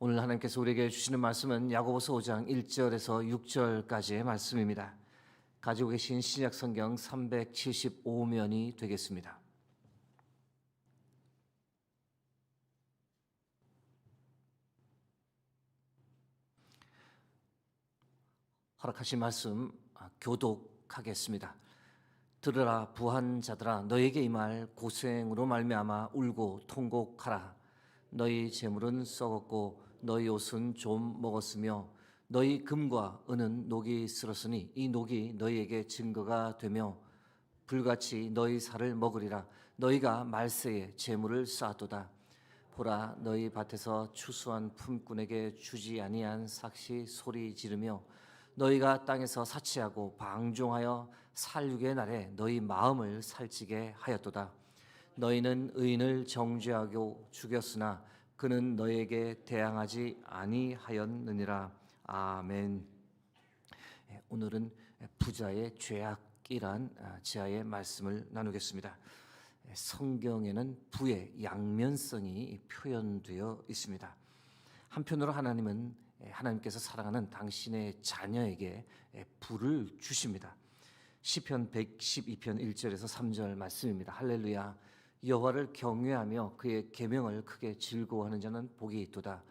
오늘 하나님께서 우리에게 주시는 말씀은 야고보서 5장 1절에서 6절까지의 말씀입니다. 가지고 계신 신약 성경 375면이 되겠습니다. 허락하신 말씀 교독하겠습니다. 들으라 부한 자들아, 너에게 이 말 고생으로 말미암아 울고 통곡하라. 너희 재물은 썩었고 너희 옷은 좀 먹었으며 너희 금과 은은 녹이 쓸었으니 이 녹이 너희에게 증거가 되며 불같이 너희 살을 먹으리라. 너희가 말세에 재물을 쌓았도다. 보라, 너희 밭에서 추수한 품꾼에게 주지 아니한 삭시 소리 지르며 너희가 땅에서 사치하고 방종하여 살육의 날에 너희 마음을 살찌게 하였도다. 너희는 의인을 정죄하고 죽였으나 그는 너희에게 대항하지 아니하였느니라. 아멘. 오늘은 부자의 죄악이란 지하의 말씀을 나누겠습니다. 성경에는 부의 양면성이 표현되어 있습니다. 한편으로 하나님께서 사랑하는 당신의 자녀에게 부를 주십니다. 시편 112편 1절에서 3절 말씀입니다. 할렐루야. 여호와를 경외하며 그의 계명을 크게 즐거워하는 자는 복이 있도다.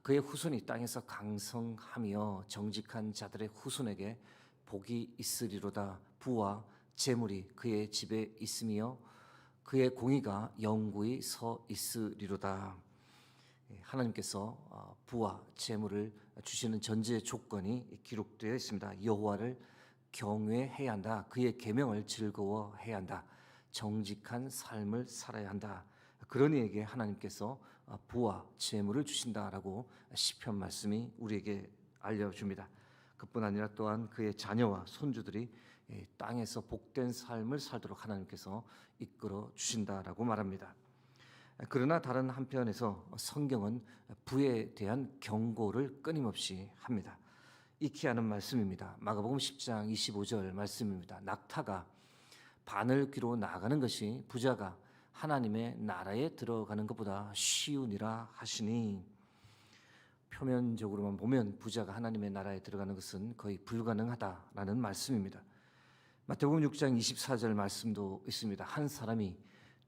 그의 후손이 땅에서 강성하며 정직한 자들의 후손에게 복이 있으리로다. 부와 재물이 그의 집에 있으며 그의 공의가 영구히 서 있으리로다. 하나님께서 부와 재물을 주시는 전제 조건이 기록되어 있습니다. 여호와를 경외해야 한다. 그의 계명을 즐거워해야 한다. 정직한 삶을 살아야 한다. 그런 이에게 하나님께서 부와 재물을 주신다라고 시편 말씀이 우리에게 알려줍니다. 그뿐 아니라 또한 그의 자녀와 손주들이 땅에서 복된 삶을 살도록 하나님께서 이끌어 주신다라고 말합니다. 그러나 다른 한편에서 성경은 부에 대한 경고를 끊임없이 합니다. 익히 하는 말씀입니다. 마가복음 10장 25절 말씀입니다. 낙타가 바늘 귀로 나가는 것이 부자가 하나님의 나라에 들어가는 것보다 쉬우니라 하시니, 표면적으로만 보면 부자가 하나님의 나라에 들어가는 것은 거의 불가능하다라는 말씀입니다. 마태복음 6장 24절 말씀도 있습니다. 한 사람이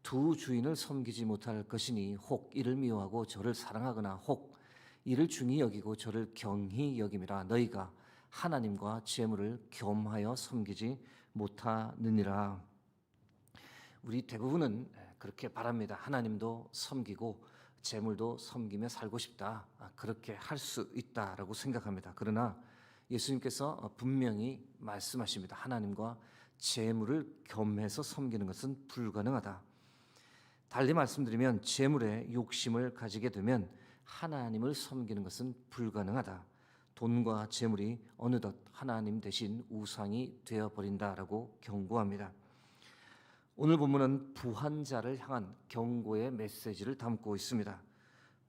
두 주인을 섬기지 못할 것이니 혹 이를 미워하고 저를 사랑하거나 혹 이를 중히 여기고 저를 경히 여김이라. 너희가 하나님과 재물을 겸하여 섬기지 못하느니라. 우리 대부분은 그렇게 바랍니다. 하나님도 섬기고 재물도 섬기며 살고 싶다. 그렇게 할 수 있다라고 생각합니다. 그러나 예수님께서 분명히 말씀하십니다. 하나님과 재물을 겸해서 섬기는 것은 불가능하다. 달리 말씀드리면 재물에 욕심을 가지게 되면 하나님을 섬기는 것은 불가능하다. 돈과 재물이 어느덧 하나님 대신 우상이 되어버린다라고 경고합니다. 오늘 본문은 부한 자를 향한 경고의 메시지를 담고 있습니다.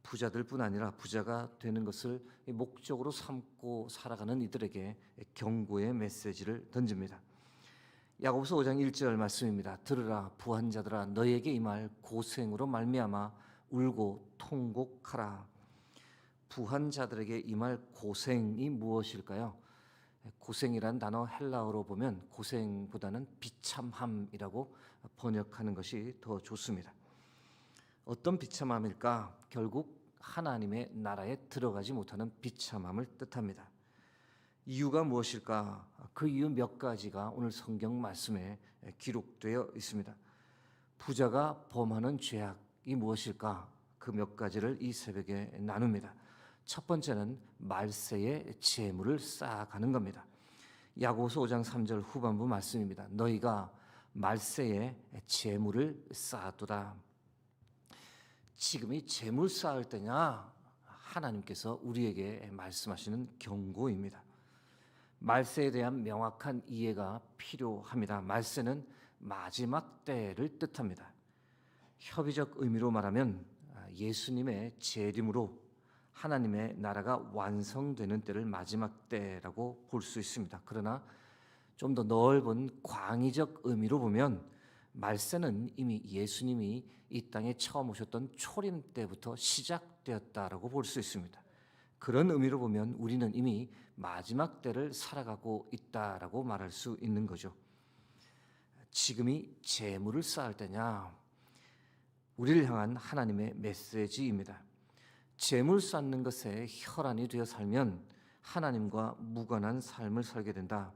부자들뿐 아니라 부자가 되는 것을 목적으로 삼고 살아가는 이들에게 경고의 메시지를 던집니다. 야고보서 5장 1절 말씀입니다. 들으라 부한 자들아, 너희에게 이 말 고생으로 말미암아 울고 통곡하라. 부한 자들에게 이 말 고생이 무엇일까요? 고생이란 단어 헬라어로 보면 고생보다는 비참함이라고 번역하는 것이 더 좋습니다. 어떤 비참함일까? 결국 하나님의 나라에 들어가지 못하는 비참함을 뜻합니다. 이유가 무엇일까? 그 이유 몇 가지가 오늘 성경 말씀에 기록되어 있습니다. 부자가 범하는 죄악이 무엇일까? 그 몇 가지를 이 새벽에 나눕니다. 첫 번째는 말세에 재물을 쌓아가는 겁니다. 야고보서 5장 3절 후반부 말씀입니다. 너희가 말세에 재물을 쌓았도다. 지금이 재물 쌓을 때냐? 하나님께서 우리에게 말씀하시는 경고입니다. 말세에 대한 명확한 이해가 필요합니다. 말세는 마지막 때를 뜻합니다. 협의적 의미로 말하면 예수님의 재림으로 하나님의 나라가 완성되는 때를 마지막 때라고 볼 수 있습니다. 그러나 좀 더 넓은 광의적 의미로 보면 말세는 이미 예수님이 이 땅에 처음 오셨던 초림 때부터 시작되었다라고 볼 수 있습니다. 그런 의미로 보면 우리는 이미 마지막 때를 살아가고 있다라고 말할 수 있는 거죠. 지금이 재물을 쌓을 때냐? 우리를 향한 하나님의 메시지입니다. 재물 쌓는 것에 혈안이 되어 살면 하나님과 무관한 삶을 살게 된다.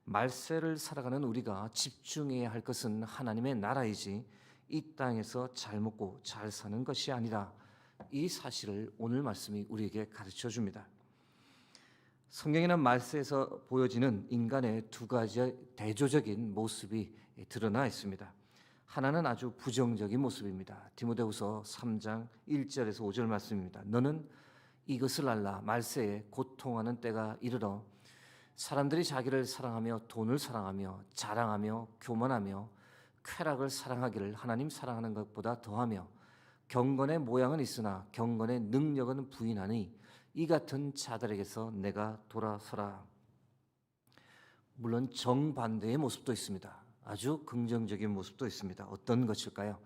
말세를 살아가는 우리가 집중해야 할 것은 하나님의 나라이지 이 땅에서 잘 먹고 잘 사는 것이 아니다. 이 사실을 오늘 말씀이 우리에게 가르쳐 줍니다. 성경에는 말세에서 보여지는 인간의 두 가지 대조적인 모습이 드러나 있습니다. 하나는 아주 부정적인 모습입니다. 디모데후서 3장 1절에서 5절 말씀입니다. 너는 이것을 알라. 말세에 고통하는 때가 이르러 사람들이 자기를 사랑하며 돈을 사랑하며 자랑하며 교만하며 쾌락을 사랑하기를 하나님 사랑하는 것보다 더하며 경건의 모양은 있으나 경건의 능력은 부인하니 이 같은 자들에게서 내가 돌아서라. 물론 정반대의 모습도 있습니다. 아주 긍정적인 모습도 있습니다. 어떤 것일까요?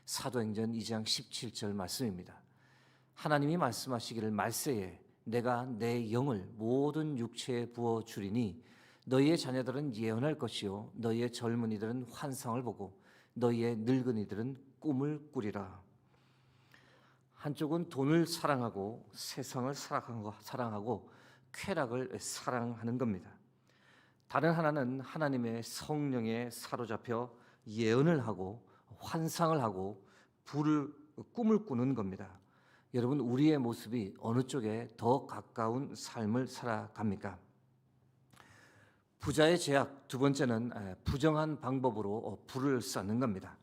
사도행전 2장 17절 말씀입니다. 하나님이 말씀하시기를 말세에 내가 내 영을 모든 육체에 부어주리니 너희의 자녀들은 예언할 것이요 너희의 젊은이들은 환상을 보고 너희의 늙은이들은 꿈을 꾸리라. 한쪽은 돈을 사랑하고 세상을 사랑하고 쾌락을 사랑하는 겁니다. 다른 하나는 하나님의 성령에 사로잡혀 예언을 하고 환상을 하고 꿈을 꾸는 겁니다. 여러분, 우리의 모습이 어느 쪽에 더 가까운 삶을 살아갑니까? 부자의 죄악, 두 번째는 부정한 방법으로 불을 쌓는 겁니다.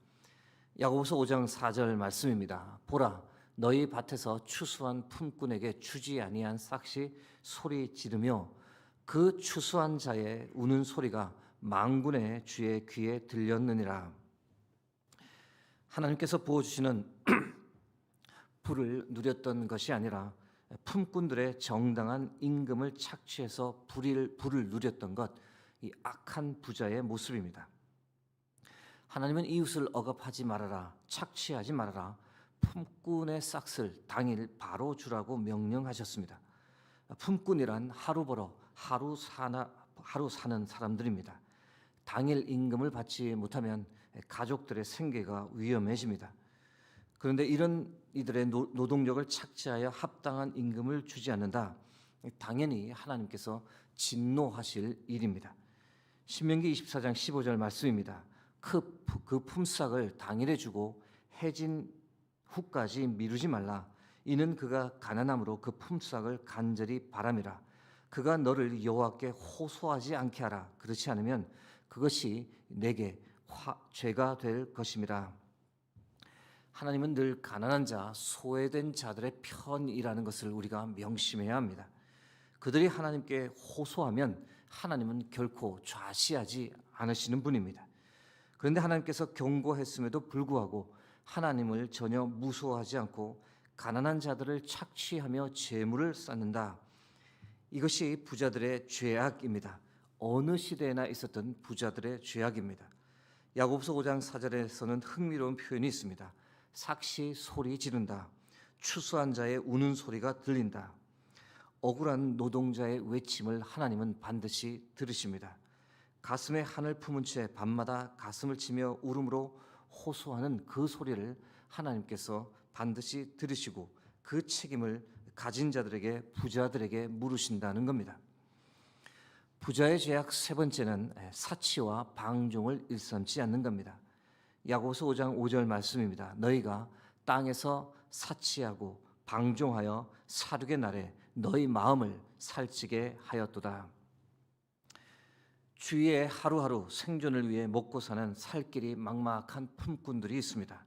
야고보서 5장 4절 말씀입니다. 보라, 너희 밭에서 추수한 품꾼에게 주지 아니한 싹이 소리 지르며 그 추수한 자의 우는 소리가 만군의 주의 귀에 들렸느니라. 하나님께서 부어주시는 불을 누렸던 것이 아니라 품꾼들의 정당한 임금을 착취해서 불을 누렸던 것, 이 악한 부자의 모습입니다. 하나님은 이웃을 억압하지 말아라, 착취하지 말아라, 품꾼의 싹을 당일 바로 주라고 명령하셨습니다. 품꾼이란 하루 벌어 하루 사는 사람들입니다. 당일 임금을 받지 못하면 가족들의 생계가 위험해집니다. 그런데 이런 이들의 노동력을 착취하여 합당한 임금을 주지 않는다. 당연히 하나님께서 진노하실 일입니다. 신명기 24장 15절 말씀입니다. 그 품삯을 당일에 주고 해진 후까지 미루지 말라. 이는 그가 가난함으로 그 품삯을 간절히 바람이라. 그가 너를 여호와께 호소하지 않게 하라. 그렇지 않으면 그것이 내게 죄가 될 것임이라. 하나님은 늘 가난한 자, 소외된 자들의 편이라는 것을 우리가 명심해야 합니다. 그들이 하나님께 호소하면 하나님은 결코 좌시하지 않으시는 분입니다. 그런데 하나님께서 경고했음에도 불구하고 하나님을 전혀 무서워하지 않고 가난한 자들을 착취하며 재물을 쌓는다. 이것이 부자들의 죄악입니다. 어느 시대에나 있었던 부자들의 죄악입니다. 야고보서 5장 4절에서는 흥미로운 표현이 있습니다. 삭시 소리 지른다. 추수한 자의 우는 소리가 들린다. 억울한 노동자의 외침을 하나님은 반드시 들으십니다. 가슴에 한을 품은 채 밤마다 가슴을 치며 울음으로 호소하는 그 소리를 하나님께서 반드시 들으시고 그 책임을 가진 자들에게, 부자들에게 물으신다는 겁니다. 부자의 죄악 세 번째는 사치와 방종을 일삼지 않는 겁니다. 야고보서 5장 5절 말씀입니다. 너희가 땅에서 사치하고 방종하여 사륙의 날에 너희 마음을 살찌게 하였도다. 주위에 하루하루 생존을 위해 먹고 사는 살 길이 막막한 품꾼들이 있습니다.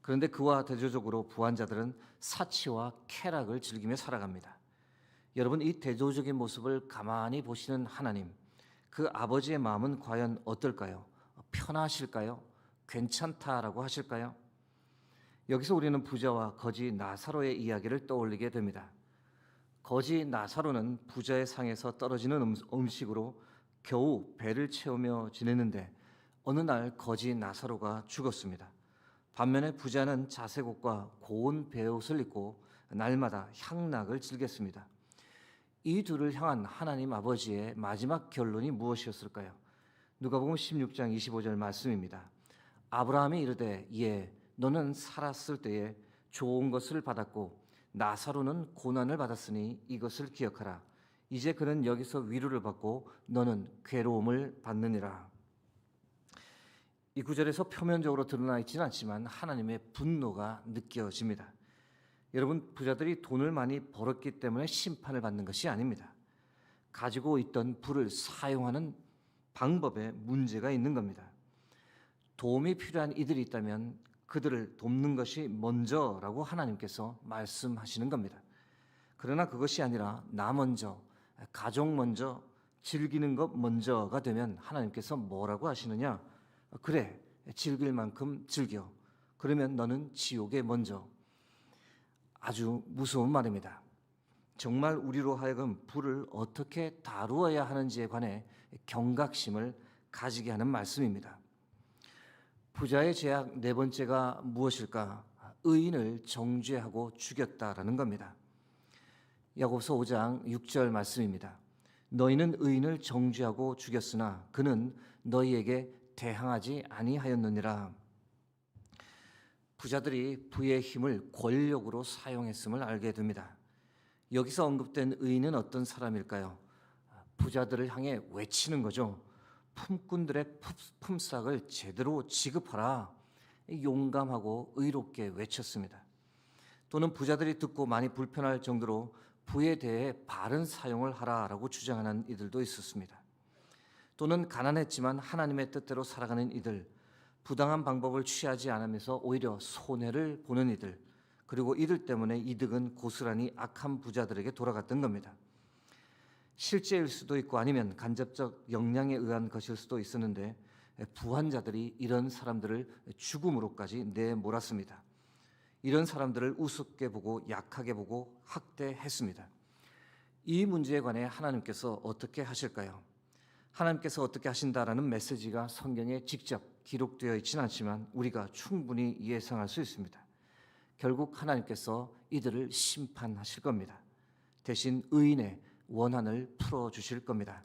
그런데 그와 대조적으로 부한자들은 사치와 쾌락을 즐기며 살아갑니다. 여러분, 이 대조적인 모습을 가만히 보시는 하나님, 그 아버지의 마음은 과연 어떨까요? 편하실까요? 괜찮다라고 하실까요? 여기서 우리는 부자와 거지 나사로의 이야기를 떠올리게 됩니다. 거지 나사로는 부자의 상에서 떨어지는 음식으로 겨우 배를 채우며 지냈는데 어느 날 거지 나사로가 죽었습니다. 반면에 부자는 자색 옷과 고운 베옷을 입고 날마다 향락을 즐겼습니다. 이 둘을 향한 하나님 아버지의 마지막 결론이 무엇이었을까요? 누가복음 16장 25절 말씀입니다. 아브라함이 이르되 너는 살았을 때에 좋은 것을 받았고 나사로는 고난을 받았으니 이것을 기억하라. 이제 그는 여기서 위로를 받고 너는 괴로움을 받느니라. 이 구절에서 표면적으로 드러나 있지는 않지만 하나님의 분노가 느껴집니다. 여러분, 부자들이 돈을 많이 벌었기 때문에 심판을 받는 것이 아닙니다. 가지고 있던 부를 사용하는 방법에 문제가 있는 겁니다. 도움이 필요한 이들이 있다면 그들을 돕는 것이 먼저라고 하나님께서 말씀하시는 겁니다. 그러나 그것이 아니라 나 먼저, 가족 먼저, 즐기는 것 먼저가 되면 하나님께서 뭐라고 하시느냐? 그래, 즐길 만큼 즐겨. 그러면 너는 지옥에 먼저. 아주 무서운 말입니다. 정말 우리로 하여금 부를 어떻게 다루어야 하는지에 관해 경각심을 가지게 하는 말씀입니다. 부자의 죄악 네 번째가 무엇일까? 의인을 정죄하고 죽였다라는 겁니다. 야고보서 5장 6절 말씀입니다. 너희는 의인을 정죄하고 죽였으나 그는 너희에게 대항하지 아니하였느니라. 부자들이 부의 힘을 권력으로 사용했음을 알게 됩니다. 여기서 언급된 의인은 어떤 사람일까요? 부자들을 향해 외치는 거죠. 품꾼들의 품삯을 제대로 지급하라. 용감하고 의롭게 외쳤습니다. 또는 부자들이 듣고 많이 불편할 정도로 부에 대해 바른 사용을 하라라고 주장하는 이들도 있었습니다. 또는 가난했지만 하나님의 뜻대로 살아가는 이들, 부당한 방법을 취하지 않으면서 오히려 손해를 보는 이들, 그리고 이들 때문에 이득은 고스란히 악한 부자들에게 돌아갔던 겁니다. 실제일 수도 있고 아니면 간접적 역량에 의한 것일 수도 있었는데 부한자들이 이런 사람들을 죽음으로까지 내몰았습니다. 이런 사람들을 우습게 보고 약하게 보고 학대했습니다. 이 문제에 관해 하나님께서 어떻게 하실까요? 하나님께서 어떻게 하신다라는 메시지가 성경에 직접 기록되어 있지는 않지만 우리가 충분히 예상할 수 있습니다. 결국 하나님께서 이들을 심판하실 겁니다. 대신 의인의 원한을 풀어주실 겁니다.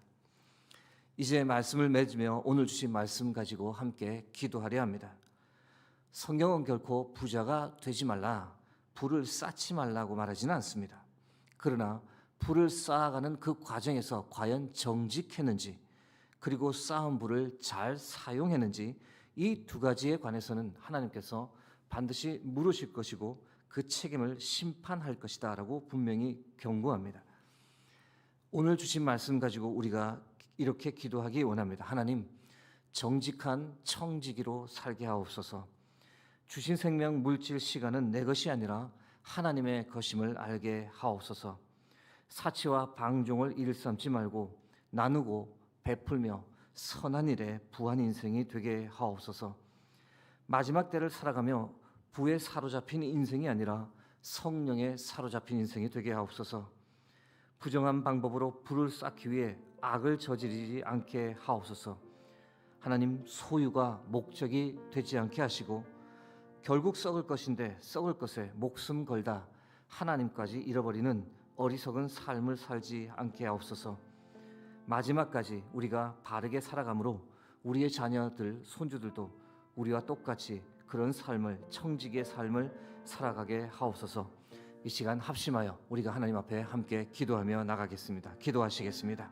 이제 말씀을 맺으며 오늘 주신 말씀 가지고 함께 기도하려 합니다. 성경은 결코 부자가 되지 말라, 부를 쌓지 말라고 말하지는 않습니다. 그러나 부를 쌓아가는 그 과정에서 과연 정직했는지, 그리고 쌓은 부를 잘 사용했는지, 이 두 가지에 관해서는 하나님께서 반드시 물으실 것이고 그 책임을 심판할 것이다 라고 분명히 경고합니다. 오늘 주신 말씀 가지고 우리가 이렇게 기도하기 원합니다. 하나님, 정직한 청지기로 살게 하옵소서. 주신 생명, 물질, 시간은 내 것이 아니라 하나님의 것임을 알게 하옵소서. 사치와 방종을 일삼지 말고 나누고 베풀며 선한 일에 부한 인생이 되게 하옵소서. 마지막 때를 살아가며 부에 사로잡힌 인생이 아니라 성령에 사로잡힌 인생이 되게 하옵소서. 부정한 방법으로 부를 쌓기 위해 악을 저지르지 않게 하옵소서. 하나님, 소유가 목적이 되지 않게 하시고 결국 썩을 것인데 썩을 것에 목숨 걸다 하나님까지 잃어버리는 어리석은 삶을 살지 않게 하옵소서. 마지막까지 우리가 바르게 살아가므로 우리의 자녀들, 손주들도 우리와 똑같이 그런 삶을, 청지기의 삶을 살아가게 하옵소서. 이 시간 합심하여 우리가 하나님 앞에 함께 기도하며 나가겠습니다. 기도하시겠습니다.